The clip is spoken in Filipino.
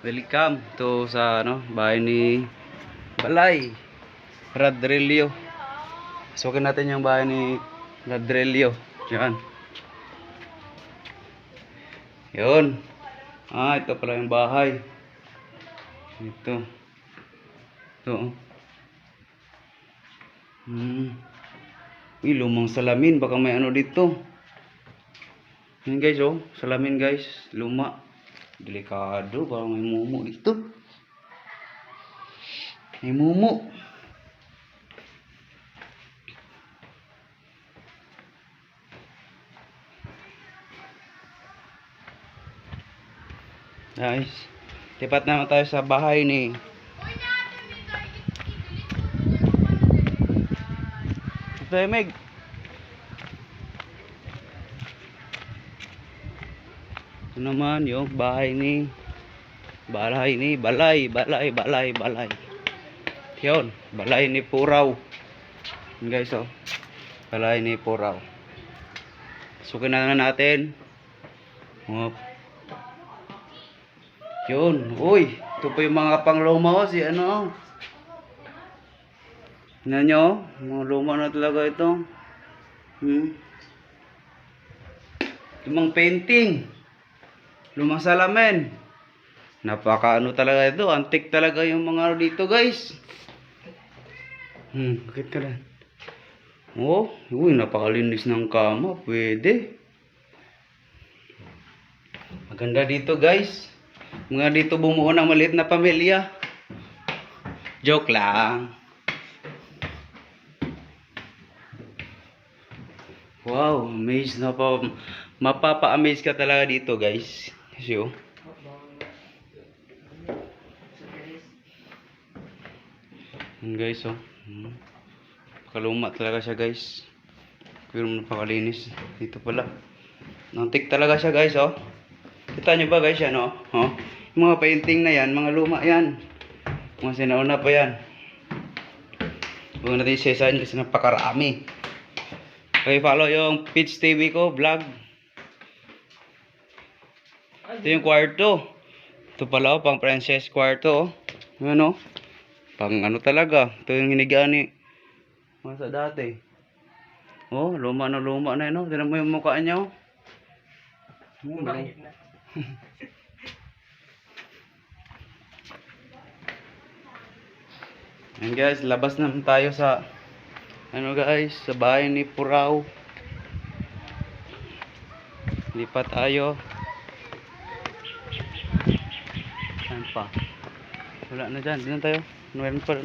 Welcome to sa bahay ni Balay Radrillo. Sukin natin yung bahay ni Radrillo. Yan. Yun. Ito pala yung bahay. Ito. Ito. Lumang salamin. Baka may ano dito. Yan guys, salamin guys. Luma. Delikado, parang may mumu dito. May mumu. Guys, lipat naman tayo sa bahay ni Meg. Ito naman yung bahay ni Balay. Yun, balay ni Puraw. Yun guys, balay ni Puraw. Sukin na natin. Yun, uy, ito pa yung mga pangluma si ano. Tingnan nyo, mga luma na talaga ito. Lumang painting. Lumang salamin. Napaka ano talaga ito. Antik talaga yung mga dito guys. Bakit ka lang? Uy, napakalinis ng kama. Pwede. Maganda dito guys. Mga dito bumuo ng maliit na pamilya. Joke lang. Wow, amaze na pa. Mapapa-amaze ka talaga dito guys. Kasi guys, kaluma talaga siya guys. Pero napakalinis. Dito pala. Nantik talaga siya guys, Kita nyo ba guys yan, Yung mga painting na yan, mga luma yan. Mga sinauna pa yan. Huwag natin isasahin kasi napakarami. Okay, follow yung Pitch TV ko, vlog. Ito yung kwarto. Ito pala, pang princess kwarto, Ano? Pang ano talaga. Ito yung hinigaan ni sa dati. Luma na yun, Tignan mo yung mukha niya, Ayan guys, labas naman tayo sa guys, sa bahay ni Puraw. Lipat tayo. Saan pa? Wala na dyan, dyan tayo. Meron pa,